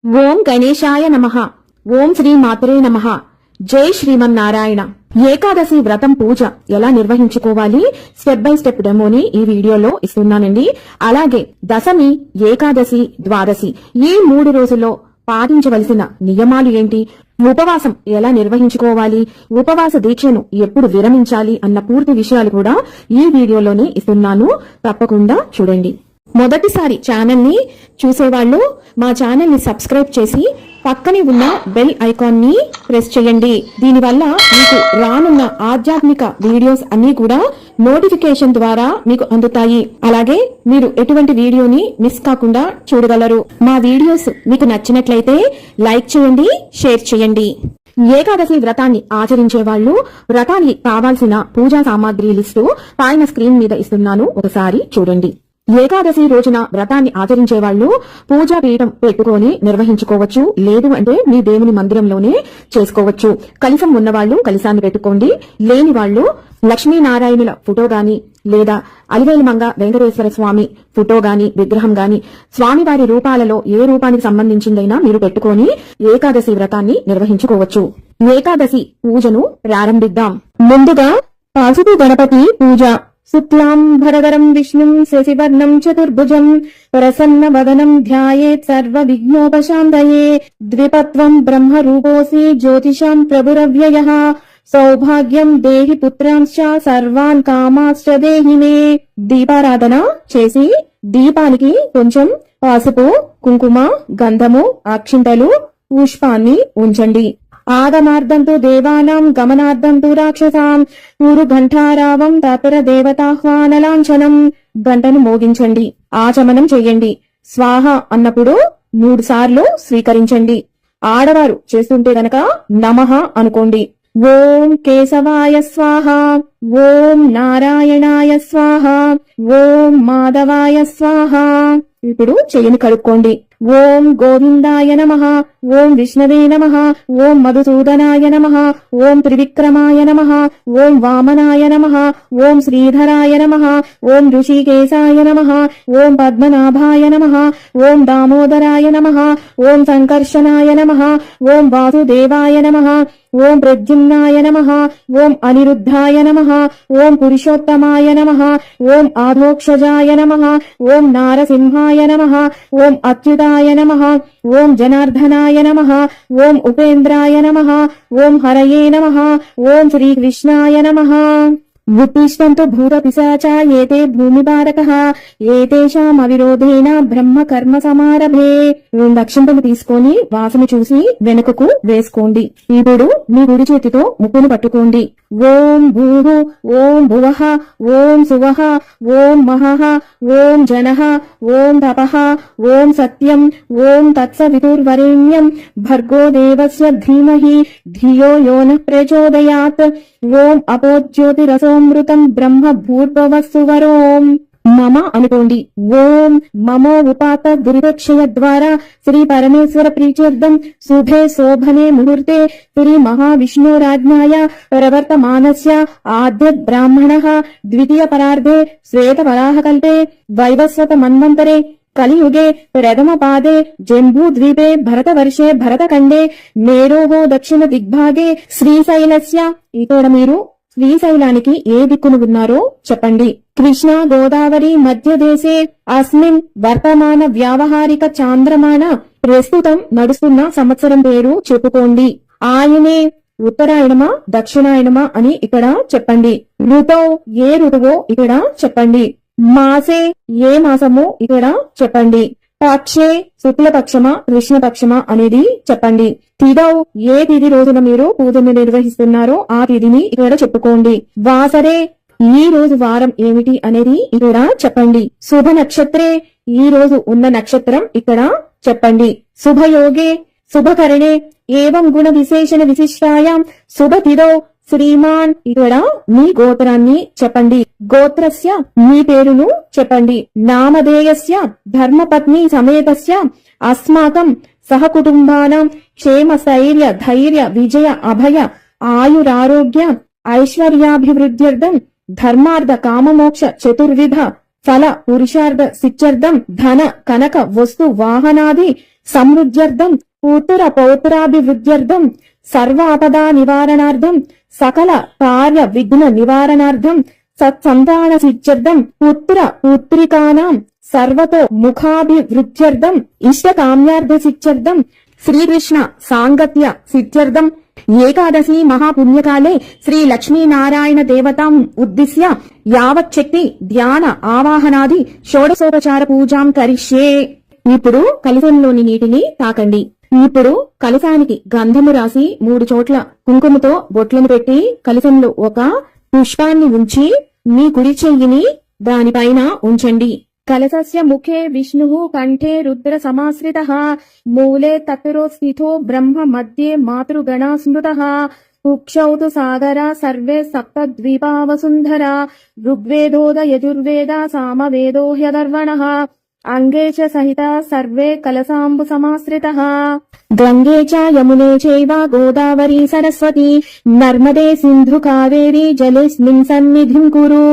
ఓం గణేశాయ నమః. ఓం శ్రీ మాతరే నమః. జై శ్రీమన్నారాయణ. ఏకాదశి వ్రతం పూజ ఎలా నిర్వహించుకోవాలి స్టెప్ బై స్టెప్ డెమోని ఈ వీడియోలో ఇస్తున్నానండి. అలాగే దశమి, ఏకాదశి, ద్వాదశి ఈ 3 రోజుల్లో పాటించవలసిన నియమాలు ఏంటి, ఉపవాసం ఎలా నిర్వహించుకోవాలి, ఉపవాస దీక్షను ఎప్పుడు విరమించాలి అన్న పూర్తి విషయాలు కూడా ఈ వీడియోలోనే ఇస్తున్నాను. తప్పకుండా చూడండి. మొదటిసారి ఛానల్ ని చూసేవాళ్లు మా ఛానల్ ని సబ్స్క్రైబ్ చేసి పక్కనే ఉన్న బెల్ ఐకాన్ ని ప్రెస్ చేయండి. దీనివల్ల మీకు రానున్న ఆధ్యాత్మిక వీడియోస్ అన్ని కూడా నోటిఫికేషన్ ద్వారా మీకు అందుతాయి. అలాగే మీరు ఎటువంటి వీడియోని మిస్ కాకుండా చూడగలరు. మా వీడియోస్ మీకు నచ్చినట్లయితే లైక్ చేయండి, షేర్ చేయండి. ఏకాదశి వ్రతాన్ని ఆచరించే వాళ్ళు వ్రతానికి కావాల్సిన పూజా సామాగ్రి లిస్టు పైన స్క్రీన్ మీద ఇస్తున్నాను, ఒకసారి చూడండి. ఏకాదశి రోజున వ్రతాన్ని ఆచరించే వాళ్ళు పూజా పీఠం పెట్టుకొని నిర్వహించుకోవచ్చు. లేదు అంటే మీ దేవుని మందిరంలోనే చేసుకోవచ్చు. కలశం ఉన్నవాళ్లు కలశాన్ని పెట్టుకోండి. లేని వాళ్ళు లక్ష్మీనారాయణుల ఫోటో గాని లేదా అలివేలుమంగ వెంకటేశ్వర స్వామి ఫోటో గాని విగ్రహం గాని స్వామివారి రూపాలలో ఏ రూపానికి సంబంధించిందైనా మీరు పెట్టుకొని ఏకాదశి వ్రతాన్ని నిర్వహించుకోవచ్చు. ఏకాదశి పూజను ప్రారంభిద్దాం. ముందుగా పసుపు గణపతి పూజ. శుక్లాం భరధరం విష్ణుం శశివర్ణం చతుర్భుజం ప్రసన్న వదనం ధ్యాయేత్ సర్వ విఘ్నోపశాంతయే. ద్విపత్వం బ్రహ్మ రూపోసి జ్యోతిషాం ప్రభురవ్యయః. సౌభాగ్యం దేహి పుత్రాంశ్చ సర్వాన్ కామాశ్చ దేహి మే. దీపారాధన చేసి దీపానికి కొంచెం పసుపు, కుంకుమ, గంధము, అక్షింతలు, పుష్పాన్ని ఉంచండి. ఆగమార్థంతో దేవానాం గమనార్థంతో రాక్షసాం. ఊరు ఘంటారావం తపర దేవతాహ్వానలాంఛనం. గంటను మోగించండి, ఆచమనం చెయ్యండి. స్వాహ అన్నప్పుడు 3 సార్లు స్వీకరించండి. ఆడవారు చేస్తుంటే గనక నమః అనుకోండి. ఓం కేశవాయ స్వాహ, ఓం నారాయణాయ స్వాహ, ఓం మాధవాయ స్వాహ. ఇప్పుడు చెయ్యిని కడుక్కోండి. ఓం గోవిందాయ నమః, ఓం విష్ణవే నమః, ఓం మధుసూదనాయ నమః, ఓం త్రివిక్రమాయ నమః, ఓం వామనాయ నమః, ఓం శ్రీధరాయ నమః, ఓం ఋషికేశాయ నమః, ఓం పద్మనాభాయ నమః, ఓం దామోదరాయ నమః, ఓం సంకర్షణాయ నమః, ఓం వాసుదేవాయ నమః, ఓం ప్రద్యుమ్నాయ నమః, ఓం అనిరుద్ధాయ నమః, ఓం పురుషోత్తమాయ నమః, ఓం ఆధోక్షజాయ నమః, ఓం నారసింహాయ నమః, ఓం అచ్యుతాయ నమః, ఓం జనార్దనాయ నమః, ఓం ఉపేంద్రాయ నమః, ఓం హరయే నమః, ఓం శ్రీకృష్ణాయ నమః. ఉత్తిష్టంతో భూత పిశాచ ఏతే భూమిభారకః ఏతేషాం అవిరోధేన బ్రహ్మ కర్మ సమారభే. 2 అక్షంతలు తీసుకొని వాసన చూసి వెనుకకు వేసుకోండి. ఇప్పుడు మీ కుడి చేతితో ముక్కును పట్టుకోండి. ఓం భూః, ఓం భువః, ఓం సువః, ఓం మహః, ఓం జనః, ఓం తపః, ఓం సత్యం, ఓం తత్సవితుర్వరేణ్యం భర్గో దేవస్య ధీమహి ధియో యో నః ప్రచోదయాత్. ఓం అపోజ్యోతిరసోమృతం బ్రహ్మ భూర్భువస్సువరోం. మమ అనుకోండి. ఓం మమో ఉపాత దురితక్షయ ద్వారా శ్రీ పరమేశ్వర ప్రీత్యర్థం శుభే శోభనే ముహూర్తే శ్రీ మహావిష్ణురాజ్ఞాయ ప్రవర్తమానస్య ఆద్య బ్రాహ్మణః ద్వితీయ పరార్ధే శ్వేత వరాహకల్పే వైవస్వత మన్వంతరే కలియుగే ప్రథమ పాదే జంబూద్వీపే భరతవర్షే భరతఖండే మేరోహో దక్షిణ దిగ్భాగే శ్రీశైలస్య. ఇక్కడ మీరు శ్రీశైలానికి ఏ దిక్కును ఉన్నారో చెప్పండి. కృష్ణ గోదావరి మధ్యదేశే అస్మిన్ వర్తమాన వ్యావహారిక చాంద్రమాన. ప్రస్తుతం నడుస్తున్న సంవత్సరం పేరు చెప్పుకోండి. ఆయనే ఉత్తరాయణమా దక్షిణాయనమా అని ఇక్కడ చెప్పండి. ఋతో ఏ ఋతువో ఇక్కడ చెప్పండి. మాసే ఏ మాసమో ఇక్కడ చెప్పండి. పక్షే శుక్లపక్షమా కృష్ణపక్షమా అనేది చెప్పండి. తిథౌ ఏ తిథి రోజున మీరు పూజను నిర్వహిస్తున్నారో ఆ తిథిని ఇక్కడ చెప్పుకోండి. వాసరే ఈ రోజు వారం ఏమిటి అనేది ఇక్కడ చెప్పండి. శుభ నక్షత్రే ఈ రోజు ఉన్న నక్షత్రం ఇక్కడ చెప్పండి. శుభయోగే శుభకరణే ఏవం గుణ విశేషణ విశిష్టాయాం శుభ తిథౌ శ్రీమాన్. ఇక్కడ మీ గోత్రాన్ని చెప్పండి. గోత్రస్య మీ పేరును చెప్పండి. నామధేయస్య ధర్మపత్ని సమేతస్య అస్మాకం సహకుటుంబానాం క్షేమ స్థైర్య ధైర్య విజయ అభయ ఆయురారోగ్య ఐశ్వర్యాభివృద్ధ్యర్థం ధర్మార్థ కామమోక్ష చతుర్విధ ఫల పురుషార్థ సిత్యర్థం ధన కనక వస్తు వాహనాది సమృద్ధ్యర్థం పుత్ర పౌత్రాభివృద్ధ్యర్థం సర్వ ఆపదా నివారణార్థం సకల కార్య విఘ్న నివారణార్థం సత్సంతాన సిద్ధ్యర్థం పుత్ర పుత్రికానాం సర్వతో ముఖాభివృద్ధ్యర్థం ఇష్టకామ్యార్థ సిద్ధ్యర్థం శ్రీకృష్ణ సాంగత్య సిద్ధ్యర్థం ఏకాదశి మహాపుణ్యకాలే శ్రీ లక్ష్మీనారాయణ దేవతాం ఉద్దిశ్య యావచ్చక్తి ధ్యాన ఆవాహనాది షోడశోపచార పూజాం కరిష్యే. ఇప్పుడు కలశంలోని నీటిని తాకండి. ఇప్పుడు కలశానికి గంధము రాసి 3 చోట్ల కుంకుమతో బొట్లను పెట్టి కలశంలో ఒక పుష్పాన్ని ఉంచి మీ కుడి చెయ్యిని దానిపైన ఉంచండి. కలశస్య ముఖే విష్ణుః కంఠే రుద్ర సమాశ్రితః మూలే తత్రో స్థితో బ్రహ్మ మధ్యే మాతృగణా స్మృతః కుక్షౌ తు సాగర సర్వే సప్తద్వీపా వసుంధరా ఋగ్వేదోద యజుర్వేద సామవేదో హ్యధర్వణః అంగే చ సహిత సర్వే కలశాంబు సమాశ్రితః గంగే చ యమునే చైవ గోదావరి సరస్వతి నర్మదే సింధు కావేరి జలేస్మిన్ సన్నిధిం కురు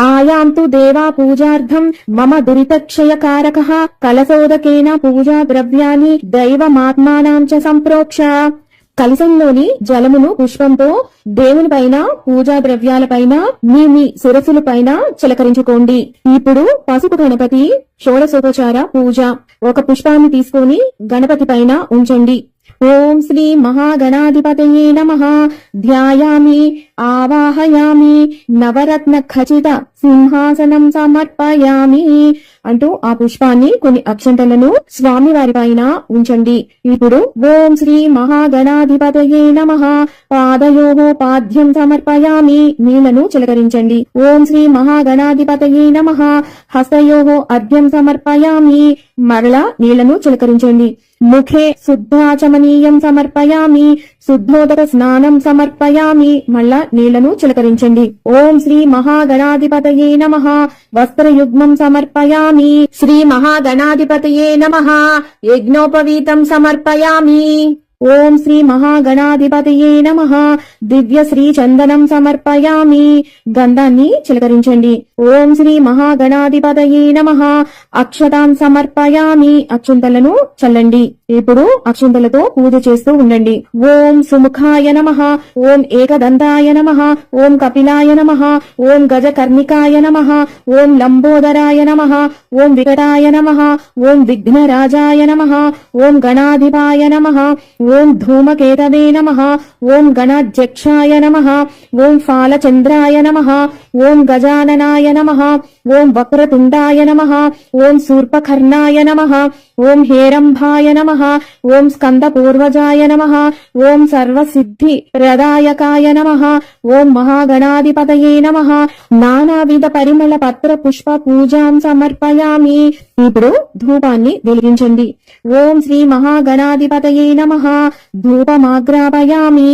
ఆయాంతు దేవా పూజార్థం మమ దురితక్షయకారకః కలశోదకేన పూజా ద్రవ్యాన్ని దైవమాత్మానాం చ సంప్రోక్ష. కలశంలోని జలమును పుష్పంతో దేవుని పైన పూజా ద్రవ్యాల పైన మీ శిరస్సుల పైన చిలకరించుకోండి. ఇప్పుడు పసుపు గణపతి షోడశోపచార పూజ. ఒక పుష్పాన్ని తీసుకొని గణపతి పైన ఉంచండి. ఓం శ్రీ మహాగణాధిపతయే నమః ధ్యాయామి ఆవాహయామి నవరత్న ఖచిత సింహాసనం సమర్పయామి అంటూ ఆ పుష్పాన్ని కొన్ని అక్షంతలను స్వామి వారి పైన ఉంచండి. ఇప్పుడు ఓం శ్రీ మహాగణాధిపతయే నమః పాదయోః పాద్యం సమర్పయామి నీళ్లను చిలకరించండి. ఓం శ్రీ మహాగణాధిపతయే నమః హస్తయోః అర్ఘ్యం సమర్పయామి మరలా నీళ్లను చిలకరించండి. ముఖే శుద్ధాచమనీయం సమర్పయామి శుద్ధోదక స్నానం సమర్పయామి మళ్ళా నీళ్లను చిలకరించండి. ఓం శ్రీ మహాగణాధిపతయే నమః వస్త్రయుగ్మం సమర్పయామి శ్రీ మహాగణాధిపతయే నమః యజ్ఞోపవీతం సమర్పయామి. ఓం శ్రీ మహాగణాధిపతయే నమః దివ్య శ్రీ చందనం సమర్పయామి గంధాన్ని చిలకరించండి. ఓం శ్రీ మహాగణాధిపతయే నమః అక్షతాం సమర్పయామి అక్షంతలను చల్లండి. ఇప్పుడు అక్షంతలతో పూజ చేస్తూ ఉండండి. ఓం సుముఖాయ నమః ఓం ఏకదంతాయ నమః ఓం కపిలాయ నమః ఓం గజకర్ణికాయ నమః ఓం లంబోదరాయ నమః ఓం వికటాయ నమః ఓం విఘ్నరాజాయ నమః ఓం గణాధిపాయ నమః ఓం ధూమకేతవే నమః ఓం గణాధ్యక్షాయ నమః ఓం ఫాలచంద్రాయ నమః ఓం గజాననాయ నమః ఓం వక్రతుండాయ నమః ఓం శూర్పకర్ణాయ నమః ఓం హేరంభాయ నమః ఓం స్కందపూర్వజాయ నమః ఓం సర్వసిద్ధి ప్రదాయకాయ నమః ఓం మహాగణాధిపతయే నమః నానావిధ పరిమళ పత్ర పుష్ప పూజాం సమర్పయామి. ఇప్పుడు ధూపాన్ని వెలిగించండి. ఓం శ్రీ మహాగణాధిపతయే నమః ధూపమాగ్రాపయామి.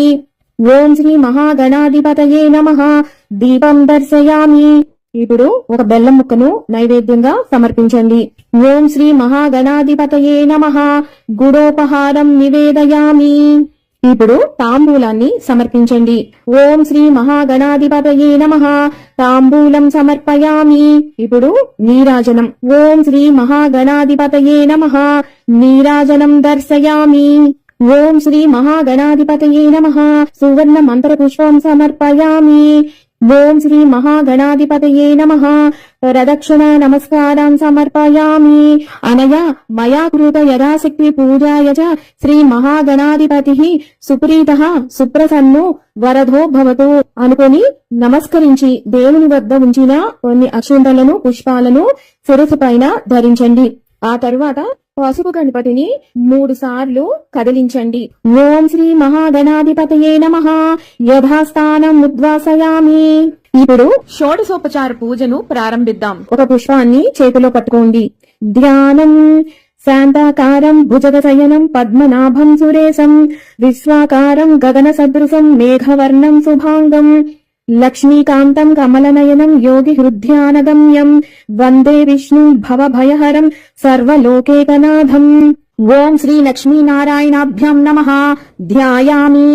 ఓం శ్రీ మహాగణాధిపతయే నమః దీపం దర్శయామి. ఇప్పుడు ఒక బెల్లం ముక్కను నైవేద్యంగా సమర్పించండి. ఓం శ్రీ మహాగణాధిపతయే నమః గుడోపహారం నివేదయామి. ఇప్పుడు తాంబూలాన్ని సమర్పించండి. ఓం శ్రీ మహాగణాధిపతయే నమః తాంబూలం సమర్పయామి. ఇప్పుడు నీరాజనం. ఓం శ్రీ మహాగణాధిపతయే నమః నీరాజనం దర్శయామి. ఓం శ్రీ మహాగణాధిపతయే నమః సువర్ణ మంత్ర పుష్పం సమర్పయామి. ఓం శ్రీ మహాగణాధిపతయే నమః ప్రదక్షిణ నమస్కారం సమర్పయామి. అనయా మయా కృత యథాశక్తి పూజాయ చ శ్రీ మహాగణాధిపతిః సుప్రీతః సుప్రసన్నో వరదో భవతు అనుకొని నమస్కరించి దేవుని వద్ద ఉంచిన కొన్ని అక్షంతలను పుష్పాలను శిరస్సు పైన ధరించండి. ఆ తరువాత పసుపు గణపతిని 3 సార్లు కదిలించండి. ఓం శ్రీ మహాగణాధిపతయే నమః యథాస్థానం ఉద్వాసయామి. ఇప్పుడు షోడశోపచార పూజను ప్రారంభిద్దాం. ఒక పుష్పాన్ని చేతిలో పట్టుకోండి. ధ్యానం శాంతాకారం భుజగశయనం పద్మనాభం సురేశం విశ్వాకారం గగన సదృశం మేఘవర్ణం శుభాంగం లక్ష్మీకాంతం కమలనయనం యోగి హృద్యానగమ్యం వందే విష్ణు భవభయహరం సర్వలోకేకనాథం. ఓం శ్రీ లక్ష్మీనారాయణాభ్యాం నమః ధ్యాయామి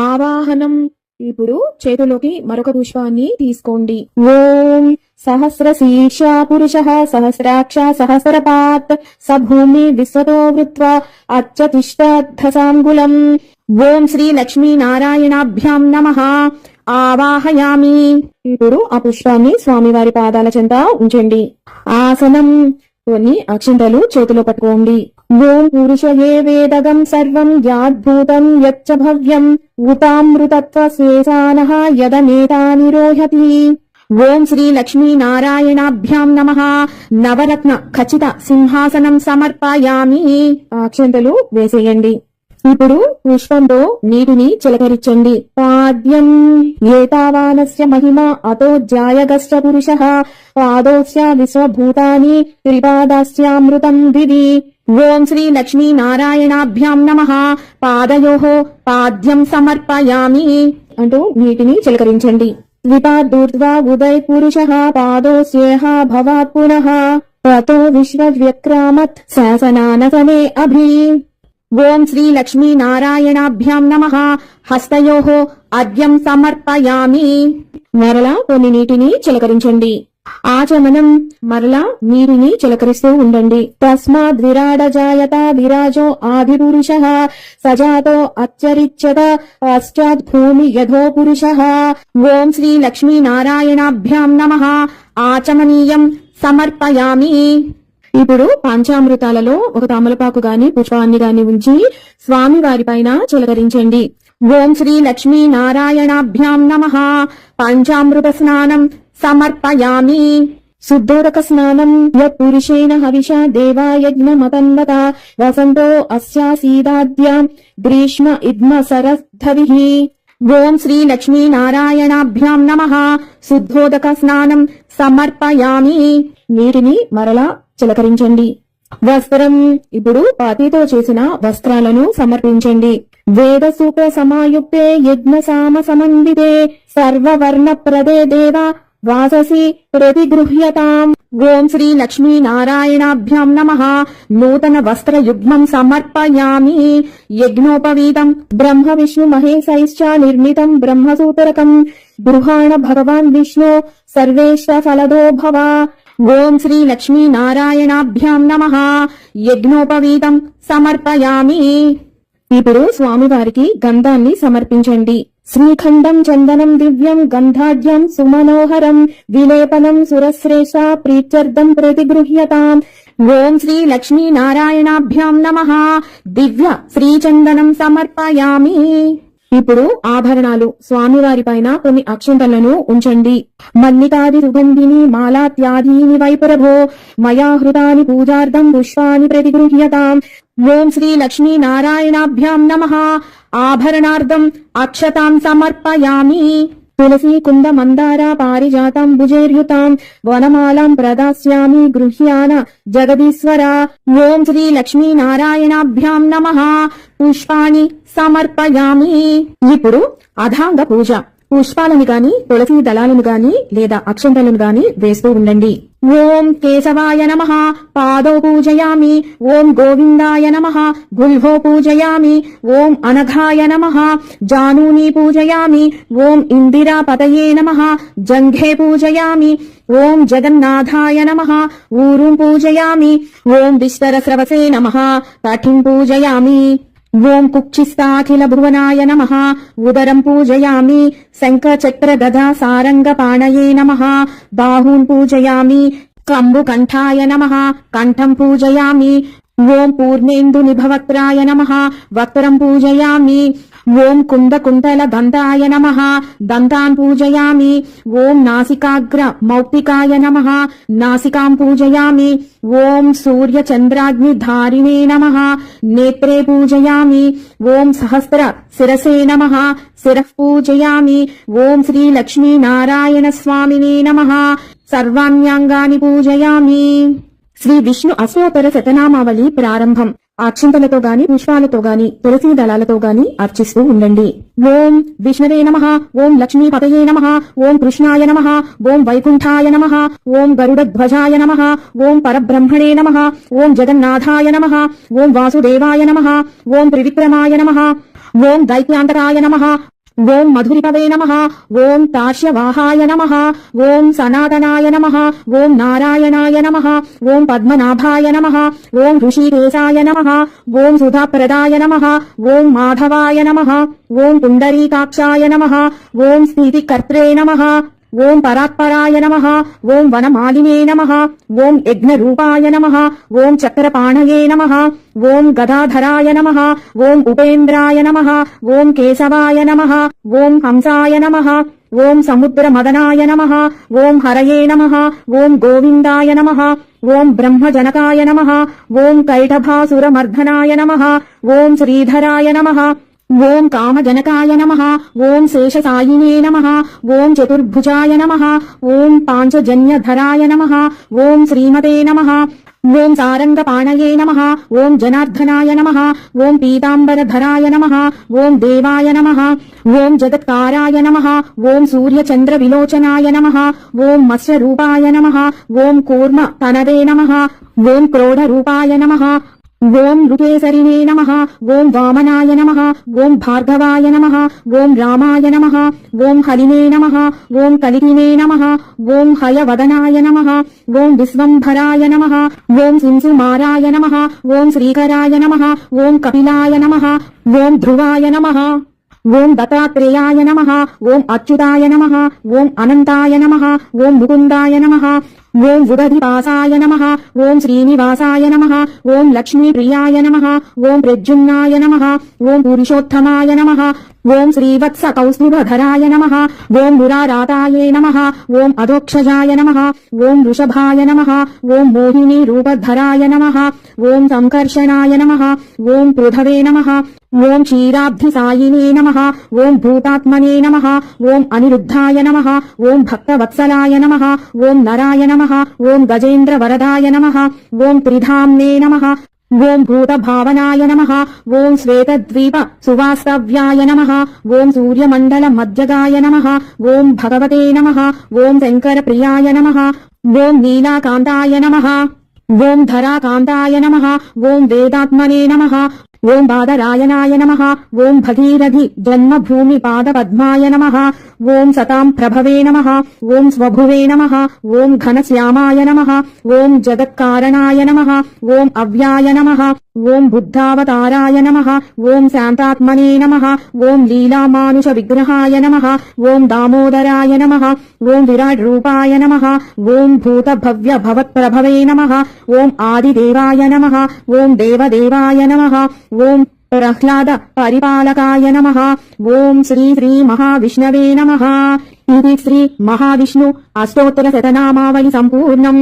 ఆవాహనం ఇప్పుడు చేతిలోకి మరొక పుష్పాన్ని తీసుకోండి. ఓం సహస్రశీర్ష పురుష సహస్రాక్ష సహస్రపాత్ స భూమి విశ్వతో వృత్వా అచ్చతిష్టధసాంగులం. ఓం శ్రీ లక్ష్మీ నారాయణాభ్యాం నమః ఆవాహయామి. ఇప్పుడు ఆ పుష్పాన్ని స్వామివారి పాదాల చెంత ఉంచండి. ఆసనం. కొన్ని అక్షింతలు చేతిలో పట్టుకోండి. ఓం పురుషయే వేదగం సర్వం యాద్భూతం యచ్చ భవ్యం ఉతామృతత్వ శేషానః యదనేతా నిరోహతి. ఓం శ్రీ లక్ష్మీ నారాయణాభ్యాం నమః నవరత్న ఖచ్చిత సింహాసనం సమర్పయామి. అక్షింతలు వేసేయండి. ఇప్పుడు పుష్పంతో నీటిని చిలకరించండి. పాద్యం ఏతావానస్య మహిమ అతో జ్యాయగశ్చ పురుషః పాదోస్య విశ్వభూతాని త్రిపాదాస్యామృతం దివి. ఓం శ్రీ లక్ష్మీ నారాయణాభ్యాం నమః పాదయోః పాద్యం సమర్పయామి అంటూ నీటిని చిలకరించండి. ద్విపాదూర్ధ్వా ఉదయ్ పురుషః పాదోస్యేహ భవాత్ పునః తతో విశ్వవ్యక్రామత్ శాసనానసనే అభి. ఓం శ్రీ లక్ష్మీ నారాయణాభ్యాం నమః హస్తయోః అర్ఘ్యం సమర్పయామి. మరలా కొన్ని నీటిని చిలకరించండి. ఆచమనం. మరలా నీటిని చిలకరిస్తూ ఉండండి. తస్మాద్ విరాడ జాయత విరాజో ఆదిపురుషః సజాతో అచ్చరిచ్చత పశ్చాత్ భూమి యథో పురుషః. ఓం శ్రీ లక్ష్మీ నారాయణాభ్యాం నమః ఆచమనీయం సమర్పయామి. ఇప్పుడు పంచామృతాలలో ఒక తమలపాకు గాని పుష్పాన్ని గాని ఉంచి స్వామి వారి పైన చిలకరించండి. ఓం శ్రీ లక్ష్మీ నారాయణాభ్యాం నమః పంచామృత స్నానం సమర్పయామి. శుద్ధోదక స్నానం. యత్పురుషేణ హవిష దేవాయజ్ఞమతన్వత వసంతో అస్యాసీదాద్యాం గ్రీష్మ ఇద్మ సరద్ధవిః. ఓం శ్రీ లక్ష్మీ నారాయణాభ్యాం నమః శుద్ధోదక స్నానం సమర్పయామి. నీటిని మరలా చిలకరించండి. వస్త్రం. ఇప్పుడు పాతితో చేసిన వస్త్రాలను సమర్పించండి. వేద సూత్ర సమాయుక్తే యజ్ఞ సామ సమన్వితే సర్వవర్ణ ప్రదే దేవ వాససి ప్రతిగృహ్యతాం. ఓం శ్రీ లక్ష్మీ నారాయణాభ్యాం నమః నూతన వస్త్ర యుగ్మం సమర్పయామి. యజ్ఞోపవీతం బ్రహ్మ విష్ణు మహేశైశ్చ నిర్మితం బ్రహ్మసూతరకం గృహాణ భగవాన్ విష్ణు సర్వేష్ట ఫలదో భవ. ఓం శ్రీ లక్ష్మీ నారాయణాభ్యాం నమః యజ్ఞోపవీతం సమర్పయామి. ఇప్పుడు స్వామివారికి గంధాన్ని సమర్పించండి. శ్రీఖండం చందనం దివ్యం గంధాఢ్యం సుమనోహరం విలేపనం సురశ్రేష ప్రీత్యర్థం ప్రతిగృహ్యతాం. ఓం శ్రీ లక్ష్మీ నారాయణాభ్యాం నమః దివ్య శ్రీచందనం సమర్పయామి. ఇప్పుడు ఆభరణాలు. స్వామివారి పైన కొన్ని అక్షంతలను ఉంచండి. మల్లికాది సుగంధిని మాలాత్యాదీని వై ప్రభో మయా హృతాని పూజార్థం పుష్పాని ప్రతిగృహ్యతాం. ఓం శ్రీ లక్ష్మీ నారాయణాభ్యాం నమః ఆభరణార్థం అక్షతాం సమర్పయామి. తులసీ కుంద మందార పారిజాతం భుజేర్యుతాం వనమాలాం ప్రదాస్యామి గృహ్యాన జగదీశ్వర. ఓం శ్రీ లక్ష్మీ నారాయణాభ్యాం నమః పుష్పాని సమర్పయామి. ఇప్పుడు అధాంగ పూజ. పుష్పాలను గాని తులసి దళాలను గాని లేదా అక్షంతలను గాని వేస్తూ ఉండండి. ఓం కేశవాయ నమః పాదో పూజయామి. ఓం గోవిందాయ నమః గుల్హో పూజయామి. ఓం అనఘాయ నమః జానూని పూజయామి. ఓం ఇందిరా పతయే నమః జంఘే పూజయామి. ఓం జగన్నాథాయ నమః ఊరుం పూజయామి. ఓం విస్తరస్రవసే నమః కఠిం పూజయామి. ఓం కుక్షిస్తాఖిల భువనాయ నమః ఉదరం పూజయామి. శంఖ చక్ర గదా సారంగ పాణయే నమః బాహూన్ పూజయామి. కంబు కంఠాయ నమః కంఠం పూజయామి. ఓం పూర్ణేందు నిభవక్త్రాయ నమః వక్త్రం పూజయామి. ఓం కుంద కుండల దంతాయ నమః దంతాన్ పూజయామి. ఓం నాసికాగ్ర మౌక్తికాయ నమః నాసికాం పూజయామి. ఓం సూర్య చంద్రాగ్ని ధారిణే నమః నేత్రే పూజయామి. ఓం సహస్ర శిరసే నమః శిరః పూజయామి. ఓం శ్రీ లక్ష్మీ నారాయణ స్వామినే నమః సర్వాణ్యాంగాని పూజయామి. శ్రీ విష్ణు అష్టోత్తర శతనామావళి ప్రారంభం. అక్షంతలతో గాని పుష్పాలతో గాని తులసి దళాలతో గాని అర్చిస్తూ ఉండండి. ఓం విష్ణవే నమః. ఓం లక్ష్మీ పతయే నమః. ఓం కృష్ణాయ నమః. ఓం వైకుంఠాయ నమః. ఓం గరుడధ్వజాయ నమః. ఓం పరబ్రహ్మణే నమః. ఓం జగన్నాథాయ నమః. ఓం వాసుదేవాయ నమః. ఓం త్రివిక్రమాయ నమః. ఓం దైత్యాంతకాయ నమః. ఓం మధురిపవే నమః. ఓం తార్ష్యవాహాయ నమః. ఓం సనాతనాయ నమః. ఓం నారాయణాయ నమః. ఓం పద్మనాభాయ నమః. ఓం ఋషికేశాయ నమః. ఓం సుధాప్రదాయ నమః. ఓం మాధవాయ నమః. ఓం పుండరీకాక్షాయ నమః. ఓం స్థితికర్త్రే నమః. ఓం పరాత్పరాయ నమః. ఓం వనమాలినే నమః. ఓం యజ్ఞరూపాయ నమః. ఓం చక్రపాణయే నమః. ఓం గదాధరాయ నమః. ఓం ఉపేంద్రాయ నమః. ఓం కేశవాయ నమః. ఓం హంసాయ నమః. ఓం సముద్రమదనాయ నమః. ఓం హరయే నమః. ఓం గోవిందాయ నమః. ఓం బ్రహ్మజనకాయ నమః. ఓం కైటభాసురమర్ధనాయ నమః. ఓం శ్రీధరాయ నమః. ఓం కామజనకాయ నమః. ఓం శేషసాయినే నమః. ఓం చతుర్భుజాయ నమః. ఓం పాంచజన్యధరాయ నమః. ఓం శ్రీమతే నమః. ఓం సారంగపాణయే నమః. ఓం జనార్దనాయ నమః. ఓం పీతాంబరధరాయ నమః. ఓం దేవాయ నమః. ఓం జగత్కారాయ నమః. ఓం సూర్యచంద్ర విలోచనాయ నమః. ఓం మత్స్యరూపాయ నమః. ఓం కూర్మ తనవే నమః. ఓం క్రోఢరూపాయ నమః. ఓం ఋకేసరినే నమః. ఓం వామనాయ నమః. ఓం భార్గవాయ నమః. ఓం రామాయ నమః. ఓం హరినే నమః. ఓం కలికినే నమః. ఓం హయవదనాయ నమః. ఓం విశ్వంభరాయ నమః. ఓం సింసుమారాయ నమః. ఓం శ్రీకరాయ నమః. ఓం కపిలాయ నమః. ఓం ధ్రువాయ నమః. ఓం దత్తాత్రేయాయ నమః. ఓం అచ్యుతాయ నమః. ఓం అనంతాయ నమః. ఓం ముకుందాయ నమః. ఓం ఉదధిపాసాయ నమః. ఓం శ్రీనివాసాయ నమః. ఓం లక్ష్మీప్రియాయ నమః. ఓం ప్రద్యుమ్నాయ నమః. ఓం పురుషోత్తమాయ నమః. ఓం శ్రీవత్స కౌస్తుభధరాయ నమః. ఓం మురారాతాయే నమః. ఓం అధోక్షజాయ నమః. ఓం వృషభాయ నమః. ఓం మోహినీ రూపధరాయ నమః. ఓం సంకర్షణాయ నమః. ఓం పృథవే నమః. ఓం క్షీరాబ్ధిసాయినే నమః. ఓం భూతాత్మనే నమః. ఓం అనిరుద్ధాయ నమః. ఓం భక్తవత్సలాయ నమః. ఓం నరాయ నమః. ఓం గజేంద్ర వరదాయ నమః. ఓం త్రిధామ్నే నమః. ఓం భూతభావనాయ నమః. ఓం శ్వేతద్వీప సువాస్తవ్యాయ నమః. ఓం సూర్యమండల మధ్యగాయ నమః. ఓం భగవతే నమః. ఓం శంకర ప్రియాయ నమః. ఓం నీలాకాంతాయ నమః. ఓం ధరాకాంతాయ నమః. ఓం వేదాత్మనే నమః. ఓం బాదరాయణాయ నమః. ఓం భగీరథి జన్మభూమి పాదపద్మాయ నమః. ఓం సతాం ప్రభవే నమః. ఓం స్వభువే నమః. ఓం ఘనశ్యామాయ నమః. ఓం జగత్కారణాయ నమః. ఓం అవ్యాయ నమః. ఓం బుద్ధావతారాయ నమః. ఓం శాంతాత్మనే నమః. ఓం లీలామానుష విగ్రహాయ నమః. ఓం దామోదరాయ నమః. ఓం విరాట్ రూపాయ నమః. ఓం భూత భవ్య భవత్ప్రభవే నమః. ఓం ఆదిదేవాయ నమః. ఓం దేవదేవాయ నమః. ఓం ప్రహ్లాద పరిపాలకాయ నమః. ఓం శ్రీ శ్రీ మహావిష్ణవే నమః. ఇది శ్రీ మహావిష్ణు అష్టోత్తర శతనామావళి సంపూర్ణం.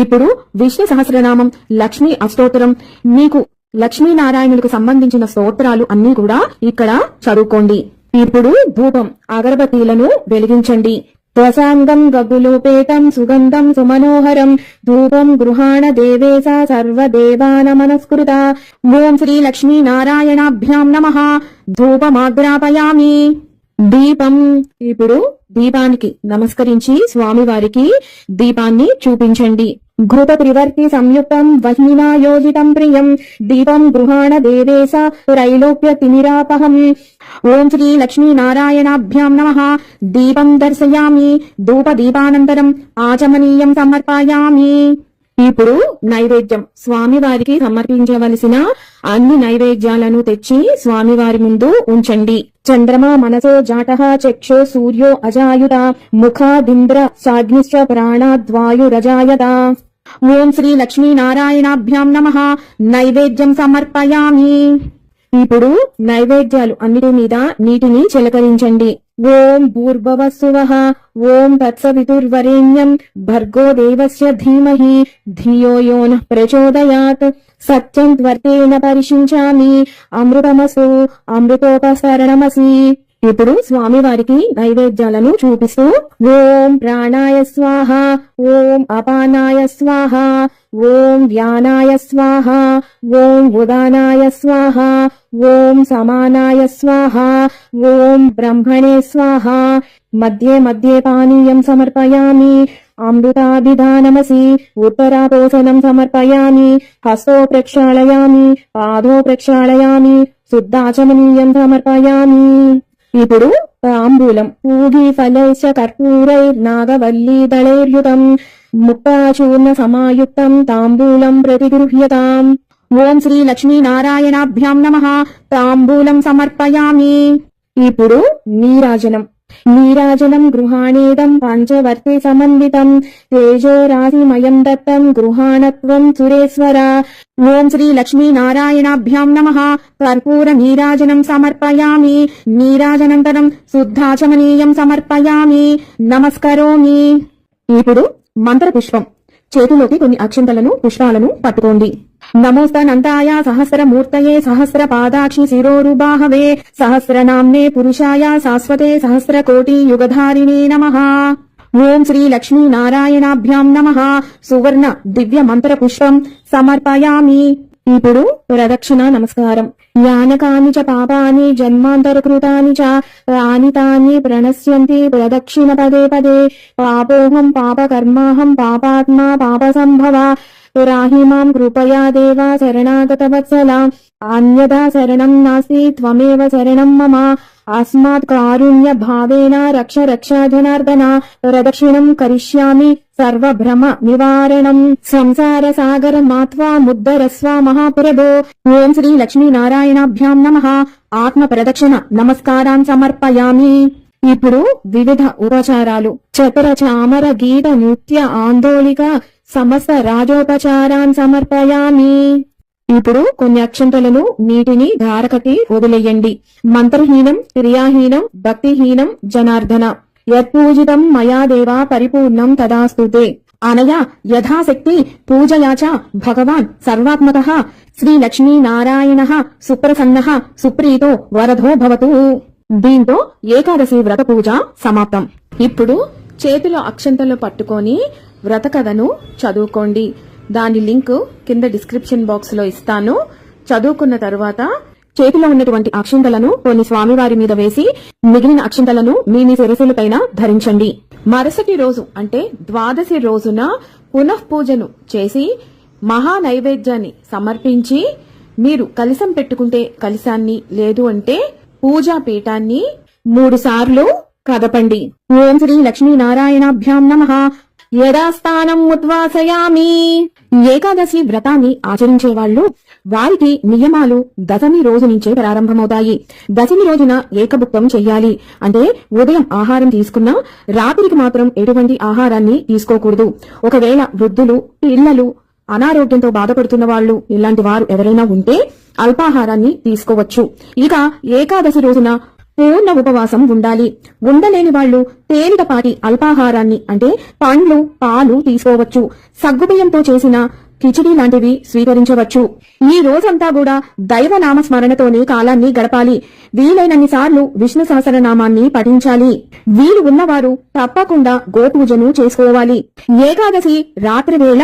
ఇప్పుడు విష్ణు సహస్రనామం లక్ష్మీ అష్టోత్తరం. మీకు లక్ష్మీనారాయణులకు సంబంధించిన స్తోత్రాలు అన్ని కూడా ఇక్కడ చదువుకోండి. ఇప్పుడు ధూపం అగరబత్తీలను వెలిగించండి. త్వసాంగం గగులోపేతం సుగంధం సుమనోహరం ధూపం గృహాణ దేవేశ సర్వదేవానమనస్కృత. ఓం శ్రీ లక్ష్మీనారాయణాభ్యాం నమః. ధూపమాగ్రాపయామి. దీపం. ఇప్పుడు దీపానికి నమస్కరించి స్వామివారికి దీపాన్ని చూపించండి. ఘృత త్రివర్తి సంయుక్తం వహ్నినా యోజితం ప్రియం దీపం గృహాణ దేవేశ త్రైలోక్య తిమిరాపహం. ఓం శ్రీ లక్ష్మీనారాయణాభ్యాం నమః. దీపం దర్శయామి. ధూప దీపానంతరం ఆచమనీయం సమర్పయామి. ఇప్పుడు నైవేద్యం. స్వామివారికి సమర్పించవలసిన అన్ని నైవేద్యాలను తెచ్చి స్వామివారి ముందు ఉంచండి. చంద్రమా మనసో జాటః చక్షో సూర్యో అజాయుత ముఖాదింద్ర సాగ్నిశ్చ ప్రాణాద్వాయురజాయత. ఓం శ్రీ లక్ష్మీనారాయణాభ్యాం నమః. నైవేద్యం సమర్పయామి. ఇప్పుడు నైవేద్యాలు అన్నిటి మీద నీటిని చిలకరించండి. ఓం భూర్భువస్సువః. ఓం తత్సవితుర్వరేణ్యం భర్గో దేవస్య ధీమహి ధియో యో నః ప్రచోదయాత్. సత్యం త్వర్తేన పరిశించామి. అమృతమస్తు అమృతోపసరణమసి. ఇప్పుడు స్వామివారికి నైవేద్యాలను చూపిస్తూ ఓం ప్రాణాయ స్వాహ. ఓం అపానాయ స్వాహ. ఓం వ్యానాయ స్వాహ. ఓం ఉదానాయ స్వాహ. ఓం సమానాయ స్వాహ. ఓం బ్రహ్మణే స్వాహ. మధ్యే మధ్యే పానీయం సమర్పయామి. అమృతాభిధానమసి. ఉత్తరాపోసనం సమర్పయామి. హస్తో ప్రక్షాళయామి. పాదో ప్రక్షాళయామి. శుద్ధాచమనీయం సమర్పయామి. ఇప్పుడు తాంబూలం పూగి ఫలైశ్చ కర్పూరైర్నాగవల్లీ దళైర్యుతం ముక్తాచూర్ణ సమాయుక్తం తాంబూలం ప్రతిగృహ్యతాం. ఓం శ్రీ లక్ష్మీనారాయణాభ్యాం నమః. తాంబూలం సమర్పయామి. ఇప్పుడు నీరాజనం. నీరాజనం గృహాణేదం పంచవర్తి సమన్వితం తేజోరాశిమయం దత్తం గృహాణత్వం సురేశ్వర. ఓం శ్రీ లక్ష్మీనారాయణాభ్యాం నమః. కర్పూర నీరాజనం సమర్పయామి. నీరాజనంతరం శుద్ధాచమనీయం సమర్పయామి. నమస్కరోమి. ఇప్పుడు మంత్రపుష్పం. చేతిలోకి కొన్ని అక్షంతలను పుష్పాలను పట్టుకోండి. నమోస్తనంతాయ సహస్రమూర్తయే సహస్రపాదాక్షి శిరోరుబాహవే సహస్రనామ్నే పురుషాయ శాశ్వతే సహస్రకోటి యుగధారిణే నమః. ఓం శ్రీ లక్ష్మీనారాయణాభ్యాం నమః. సువర్ణ దివ్య మంత్ర పుష్పం సమర్పయామి. ఇప్పుడు ప్రదక్షిణ నమస్కారం. యానకాని చ పాపాని జన్మాంతరకృతాని చ తాని తాని ప్రణశ్యంతి ప్రదక్షిణ పదే పదే. పాపోహం పాపకర్మాహం పాపాత్మా పాపసంభవ. రాహి మాం కృపయా దేవ శరణాగత వత్సల. అన్యథా శరణం నాస్తి త్వమేవ శరణం మమ. అస్మాత్ కారుణ్య భావేన రక్ష రక్ష జనార్దన. ప్రదక్షిణం కరిష్యామి సర్వభ్రమ నివారణం. సంసార సాగర మాత్వా ముద్దరస్వ మహాపురభో. ఓం శ్రీ లక్ష్మీనారాయణాభ్యాం నమః. ఆత్మ ప్రదక్షిణ నమస్కారం సమర్పయామి. ఇప్పుడు వివిధ ఉపచారాలు. చతుర చామర గీత నృత్య ఆందోళిక సమస్త రాజోపచారాన్ సమర్పయామి. ఇప్పుడు కొన్ని అక్షంతలను నీటిని ధారకకి వదిలేయండి. మంత్రహీనం క్రియాహీనం భక్తిహీనం జనార్దన. యత్పూజితం మయా దేవా పరిపూర్ణం తదాస్తుతే. అనయా యథాశక్తి పూజయాచ భగవాన్ సర్వాత్మకః శ్రీ లక్ష్మీనారాయణః సుప్రసన్నః సుప్రీతో వరదో భవతు. దీంతో ఏకాదశి వ్రత పూజ సమాప్తం. ఇప్పుడు చేతిలో అక్షంతలు పట్టుకొని వ్రత కథను చదువుకోండి. దాని లింక్ కింద డిస్క్రిప్షన్ బాక్స్ లో ఇస్తాను. చదువుకున్న తరువాత చేతిలో ఉన్నటువంటి అక్షంతలను కొన్ని స్వామివారి మీద వేసి మిగిలిన అక్షంతలను మీ శిరస్సులపైన ధరించండి. మరుసటి రోజు అంటే ద్వాదశి రోజున పునఃపూజను చేసి మహా నైవేద్యాన్ని సమర్పించి మీరు కలశం పెట్టుకుంటే కలశాన్ని లేదు అంటే పూజా పీఠాన్ని 3 సార్లు కదపండి. ఓం శ్రీ లక్ష్మీనారాయణాభ్యాం నమః. యథాస్థానం ఉద్వాసయామి. ఏకాదశి వ్రతాన్ని ఆచరించే వాళ్ళు వారికి నియమాలు దశమి రోజు నుంచే ప్రారంభమవుతాయి. దశమి రోజున ఏకభుక్తం చెయ్యాలి. అంటే ఉదయం ఆహారం తీసుకున్నా రాత్రికి మాత్రం ఎటువంటి ఆహారాన్ని తీసుకోకూడదు. ఒకవేళ వృద్ధులు పిల్లలు అనారోగ్యంతో బాధపడుతున్న వాళ్ళు ఇలాంటి వారు ఎవరైనా ఉంటే అల్పాహారాన్ని తీసుకోవచ్చు. ఇక ఏకాదశి రోజున పూర్ణ ఉపవాసం ఉండాలి. ఉండలేని వాళ్ళు తేలికపాటి అల్పాహారాన్ని అంటే పండ్లు పాలు తీసుకోవచ్చు. సగ్గుబియ్యంతో చేసిన కిచిడి లాంటివి స్వీకరించవచ్చు. ఈ రోజంతా కూడా దైవనామ స్మరణతోనే కాలాన్ని గడపాలి. వీలైనన్ని సార్లు విష్ణు సహస్రనామాన్ని పఠించాలి. వీలు ఉన్నవారు తప్పకుండా గోపూజను చేసుకోవాలి. ఏకాదశి రాత్రి వేళ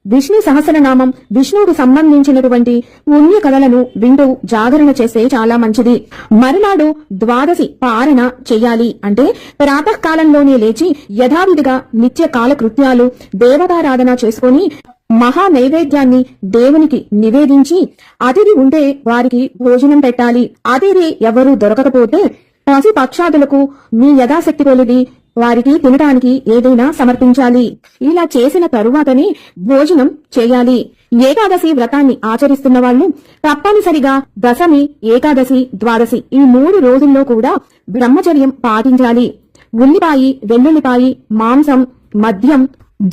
విష్ణు సహస్రనామం విష్ణువుకు సంబంధించినటువంటి పుణ్య కథలను వింటూ జాగరణ చేస్తే చాలా మంచిది. మరునాడు ద్వాదశి పారణ చెయ్యాలి. అంటే ప్రాతకాలంలోనే లేచి యథావిధిగా నిత్య కాలకృత్యాలు దేవతారాధన చేసుకుని మహా నైవేద్యాన్ని దేవునికి నివేదించి అతిథి ఉంటే వారికి భోజనం పెట్టాలి. అతిథి ఎవరూ దొరకకపోతే పశు పక్షాదులకు మీ యథాశక్తి కొలిది వారికి తినడానికి ఏదైనా సమర్పించాలి. ఇలా చేసిన తరువాతనే భోజనం చేయాలి. ఏకాదశి వ్రతాన్ని ఆచరిస్తున్న వాళ్ళు తప్పనిసరిగా దశమి ఏకాదశి ద్వాదశి ఈ 3 రోజుల్లో కూడా బ్రహ్మచర్యం పాటించాలి. ఉల్లిపాయి వెల్లుల్లిపాయి మాంసం మద్యం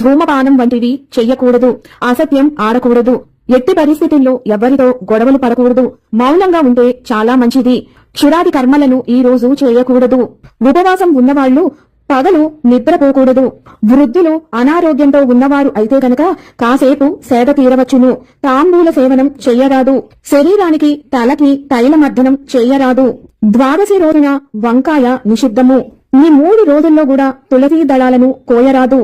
ధూమపానం వంటివి చెయ్యకూడదు. అసత్యం ఆడకూడదు. ఎట్టి పరిస్థితుల్లో ఎవరితో గొడవలు పడకూడదు. మౌనంగా ఉంటే చాలా మంచిది. క్షురాది కర్మలను ఈ రోజు చేయకూడదు. ఉపవాసం ఉన్నవాళ్లు పగలు నిద్రపోకూడదు. వృద్ధులు అనారోగ్యంతో ఉన్నవారు అయితే కనుక కాసేపు సేద తీరవచ్చును. తాంబూల సేవనం చెయ్యరాదు. శరీరానికి తలకి తైలమర్దనం చెయ్యరాదు. ద్వాదశి రోజున వంకాయ నిషిద్ధము. ఈ 3 రోజుల్లో కూడా తులసి దళాలను కోయరాదు.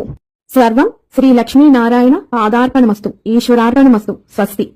సర్వం శ్రీ లక్ష్మీనారాయణ పాదార్పణమస్తు. ఈశ్వరార్పణమస్తు. స్వస్తి.